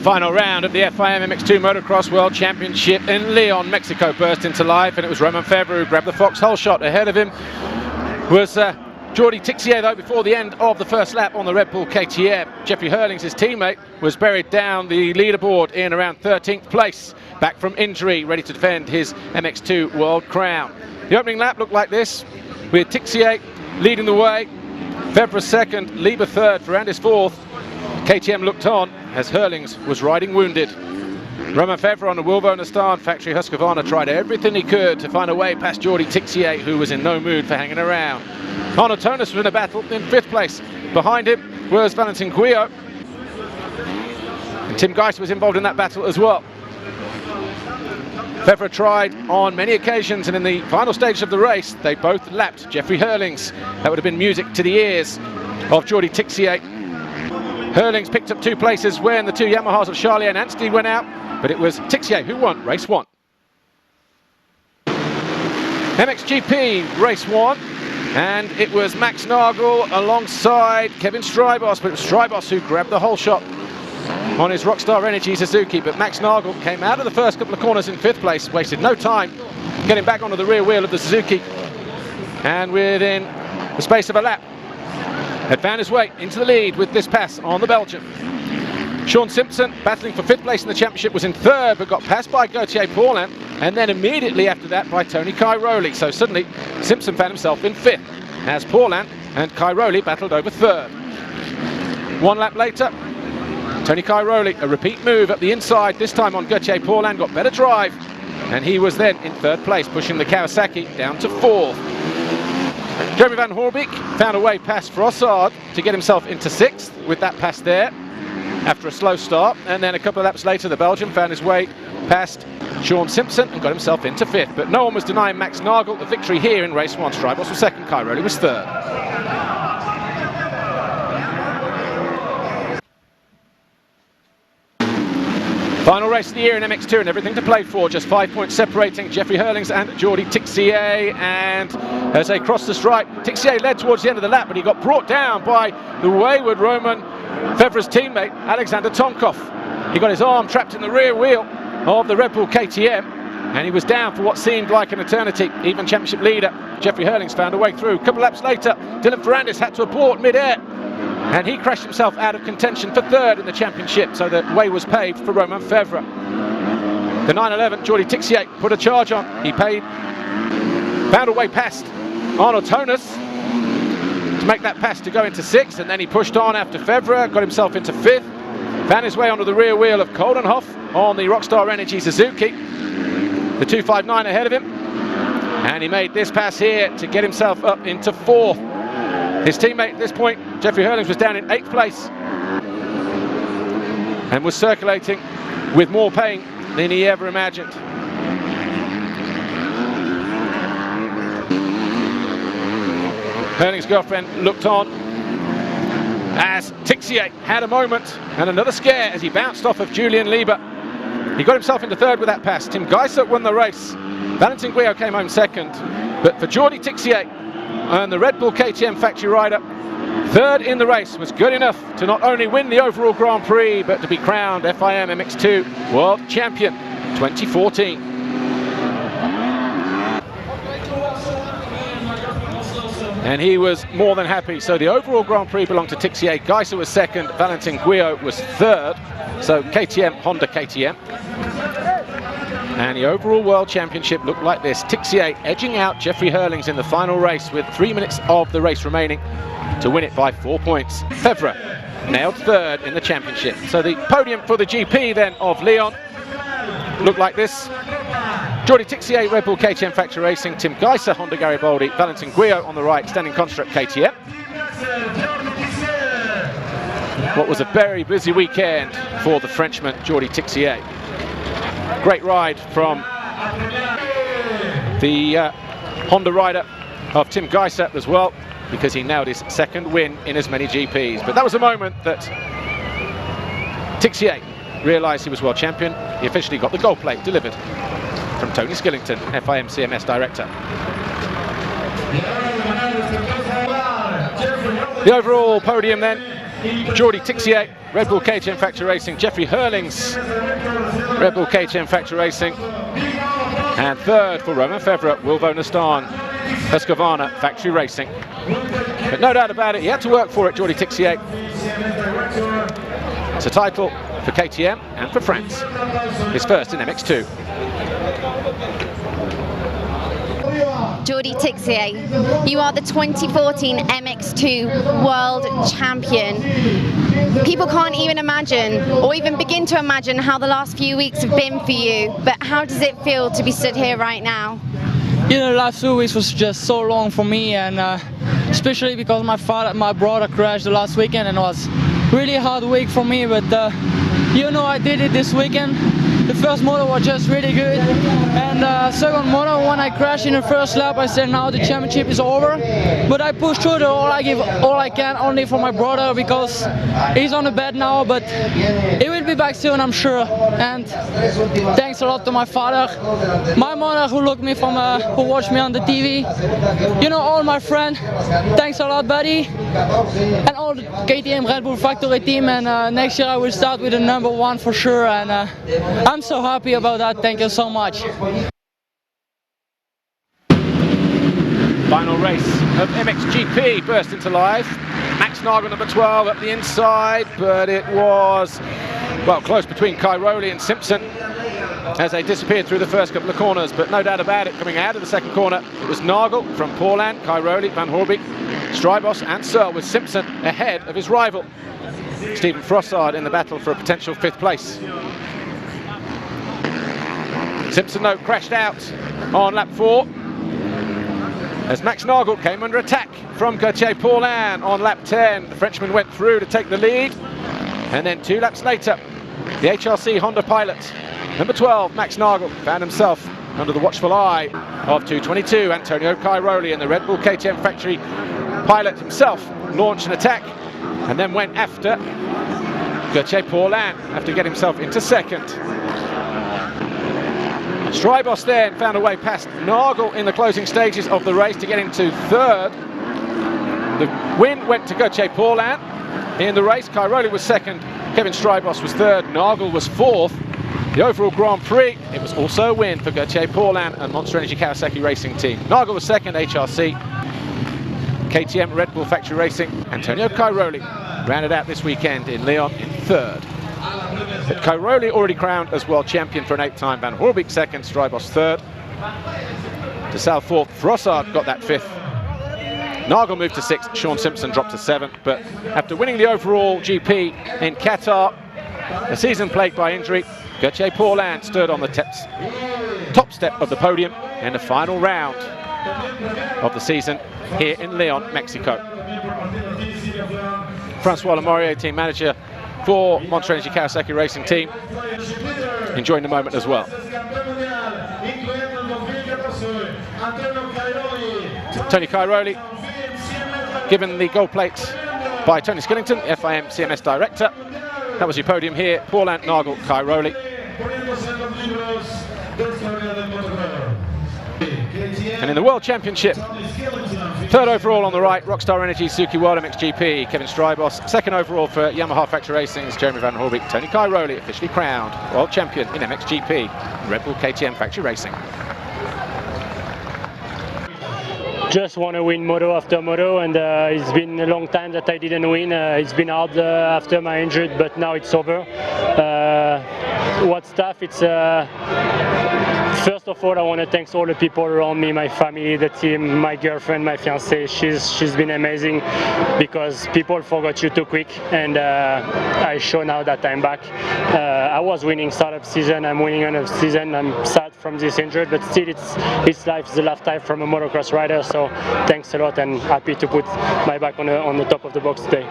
final round of the FIM MX2 Motocross World Championship in Leon, Mexico burst into life, and it was Romain Febvre who grabbed the foxhole shot. Ahead of him was Jordi Tixier, though, before the end of the first lap on the Red Bull KTM. Jeffrey Hurlings, his teammate, was buried down the leaderboard in around 13th place, back from injury, ready to defend his MX2 World crown. The opening lap looked like this, with Tixier leading the way, Febvre second, Lieber third, Ferrandis fourth. KTM looked on as Hurlings was riding wounded. Romain Febvre on the Wilvo Nestan factory Husqvarna tried everything he could to find a way past Jordi Tixier, who was in no mood for hanging around. Arnaud Tonus was in a battle in 5th place. Behind him was Valentin Guyot. And Tim Geiss was involved in that battle as well. Febvre tried on many occasions, and in the final stage of the race, they both lapped Jeffrey Hurlings. That would have been music to the ears of Jordi Tixier. Hurlings picked up 2 places when the 2 Yamahas of Charlier and Anstey went out, but it was Tixier who won race 1. MXGP race 1, and it was Max Nagel alongside Kevin Strybos, but it was Strybos who grabbed the whole shot on his Rockstar Energy Suzuki. But Max Nagel came out of the first couple of corners in 5th place, wasted no time getting back onto the rear wheel of the Suzuki, and within the space of a lap had found his way into the lead with this pass on the Belgian. Sean Simpson, battling for 5th place in the championship, was in 3rd, but got passed by Gauthier Paulin, and then immediately after that by Tony Cairoli. So suddenly Simpson found himself in 5th as Paulin and Cairoli battled over 3rd. 1 lap later, Tony Cairoli, a repeat move at the inside, this time on Gauthier Paulin, got better drive, and he was then in 3rd place, pushing the Kawasaki down to 4th. Jeremy Van Hoorbeek found a way past Frossard to get himself into 6th with that pass there after a slow start, and then a couple of laps later the Belgian found his way past Sean Simpson and got himself into 5th. But no one was denying Max Nagel the victory here in race 1. Strybos was 2nd, Cairoli was 3rd. Final race of the year in MX2 and everything to play for. Just 5 points separating Jeffrey Hurlings and Jordi Tixier. And as they crossed the stripe, Tixier led towards the end of the lap, but he got brought down by the wayward Romain Febvre's teammate, Alexander Tonkov. He got his arm trapped in the rear wheel of the Red Bull KTM, and he was down for what seemed like an eternity. Even championship leader Jeffrey Hurlings found a way through. A couple laps later, Dylan Ferrandis had to abort mid-air, and he crashed himself out of contention for 3rd in the championship, so the way was paved for Romain Febvre. The 911, Jordi Tixier put a charge on. He found a way past Arnaud Tonus to make that pass to go into 6th, and then he pushed on after Febvre, got himself into 5th, found his way onto the rear wheel of Koldenhoff on the Rockstar Energy Suzuki, the 259 ahead of him, and he made this pass here to get himself up into 4th. His teammate at this point, Jeffrey Hurlings, was down in 8th place and was circulating with more pain than he ever imagined. Hurlings' girlfriend looked on as Tixier had a moment and another scare as he bounced off of Julien Lieber. He got himself into 3rd with that pass. Tim Geiss won the race. Valentin Guyot came home 2nd. But for Jordi Tixier and the Red Bull KTM factory rider, 3rd in the race was good enough to not only win the overall Grand Prix, but to be crowned FIM MX2 World Champion 2014. And he was more than happy. So the overall Grand Prix belonged to Tixier. Geiss was 2nd, Valentin Guyot was 3rd. So KTM, Honda KTM. And the overall World Championship looked like this. Tixier edging out Jeffrey Hurlings in the final race with 3 minutes of the race remaining to win it by 4 points. Febvre nailed 3rd in the championship. So the podium for the GP then of Leon looked like this. Jordi Tixier, Red Bull KTM Factory Racing, Tim Geiss, Honda Garibaldi, Valentin Guyot on the right, standing construct KTM. What was a very busy weekend for the Frenchman, Jordi Tixier. Great ride from the Honda rider of Tim Geiss as well, because he nailed his 2nd win in as many GPs. But that was a moment that Tixier realised he was world champion. He officially got the gold plate delivered from Tony Skillington, FIM CMS director. The overall podium then, Jordi Tixier Red Bull KTM Factory Racing, Jeffrey Hurling's Red Bull KTM Factory Racing. And third for Romain Febvre, Wilvo Nastan, Husqvarna Factory Racing. But no doubt about it, he had to work for it, Jordi Tixier. It's a title for KTM and for France. His first in MX2. Jordi Tixier, you are the 2014 MX2 World Champion. People can't even imagine, or even begin to imagine, how the last few weeks have been for you, but how does it feel to be stood here right now? You know, the last 2 weeks was just so long for me, and especially because my brother crashed the last weekend, and it was really a hard week for me, but you know, I did it this weekend. The first motor was just really good, and second motor, when I crashed in the first lap, I said now the championship is over. But I pushed through all I give all I can, only for my brother, because he's on the bed now, but he will be back soon, I'm sure. And thanks a lot to my father, my mother who looked me from who watched me on the TV, you know, all my friends. Thanks a lot, buddy, and all the KTM Red Bull Factory team. And next year I will start with the #1 for sure, and I'm so happy about that. Thank you so much. Final race of MXGP burst into life. Max Nagel, number 12, up the inside, but it was, well, close between Cairoli and Simpson as they disappeared through the first couple of corners. But no doubt about it, coming out of the second corner, it was Nagel from Paulin, Cairoli, Van Hoorbeek, Strijbos and Searle, with Simpson ahead of his rival, Steven Frossard, in the battle for a potential 5th place. Simpson, though, crashed out on lap 4 as Max Nagel came under attack from Gauthier Paulin on lap 10. The Frenchman went through to take the lead, and then 2 laps later, the HRC Honda pilot, number 12, Max Nagel, found himself under the watchful eye of 222 Antonio Cairoli, and the Red Bull KTM Factory pilot himself launched an attack and then went after Gauthier Paulin after getting himself into second. Strijbos then found a way past Nagel in the closing stages of the race to get into third. The win went to Gauthier Paulin in the race. Cairoli was second, Kevin Strijbos was third, Nagel was fourth. The overall Grand Prix, it was also a win for Gauthier Paulin and Monster Energy Kawasaki Racing Team. Nagel was second, HRC. KTM Red Bull Factory Racing, Antonio Cairoli rounded out this weekend in Lyon in third. But Cairoli already crowned as world champion for an 8th time. Van Hoorbeek second, Strijbos third. De Salle fourth, Frossard got that 5th. Nagel moved to 6th, Sean Simpson dropped to 7th. But after winning the overall GP in Qatar, a season plagued by injury, Gauthier Paulin stood on the top step of the podium in the final round of the season here in Lyon, Mexico. Francois Lemorier, team manager for Monster Energy Kawasaki Racing Team, enjoying the moment as well. Tony Cairoli given the gold plate by Tony Skillington, FIM CMS director. That was your podium here, Paulin, Nagel, Cairoli. And in the World Championship, third overall on the right, Rockstar Energy, Suzuki World MXGP, Kevin Strijbos. Second overall for Yamaha Factory Racing's Jeremy Van Hoorbeek. Tony Cairoli officially crowned World Champion in MXGP, Red Bull KTM Factory Racing. Just want to win moto after moto, and it's been a long time that I didn't win. It's been hard after my injury, but now it's over. What's tough, it's first of all, I want to thank all the people around me, my family, the team, my girlfriend, my fiancée. She's been amazing, because people forgot you too quick, and I show now that I'm back. I was winning startup season, I'm winning end of season. I'm sad from this injury, but still it's life, it's a lifetime from a motocross rider. So thanks a lot, and happy to put my back on the top of the box today.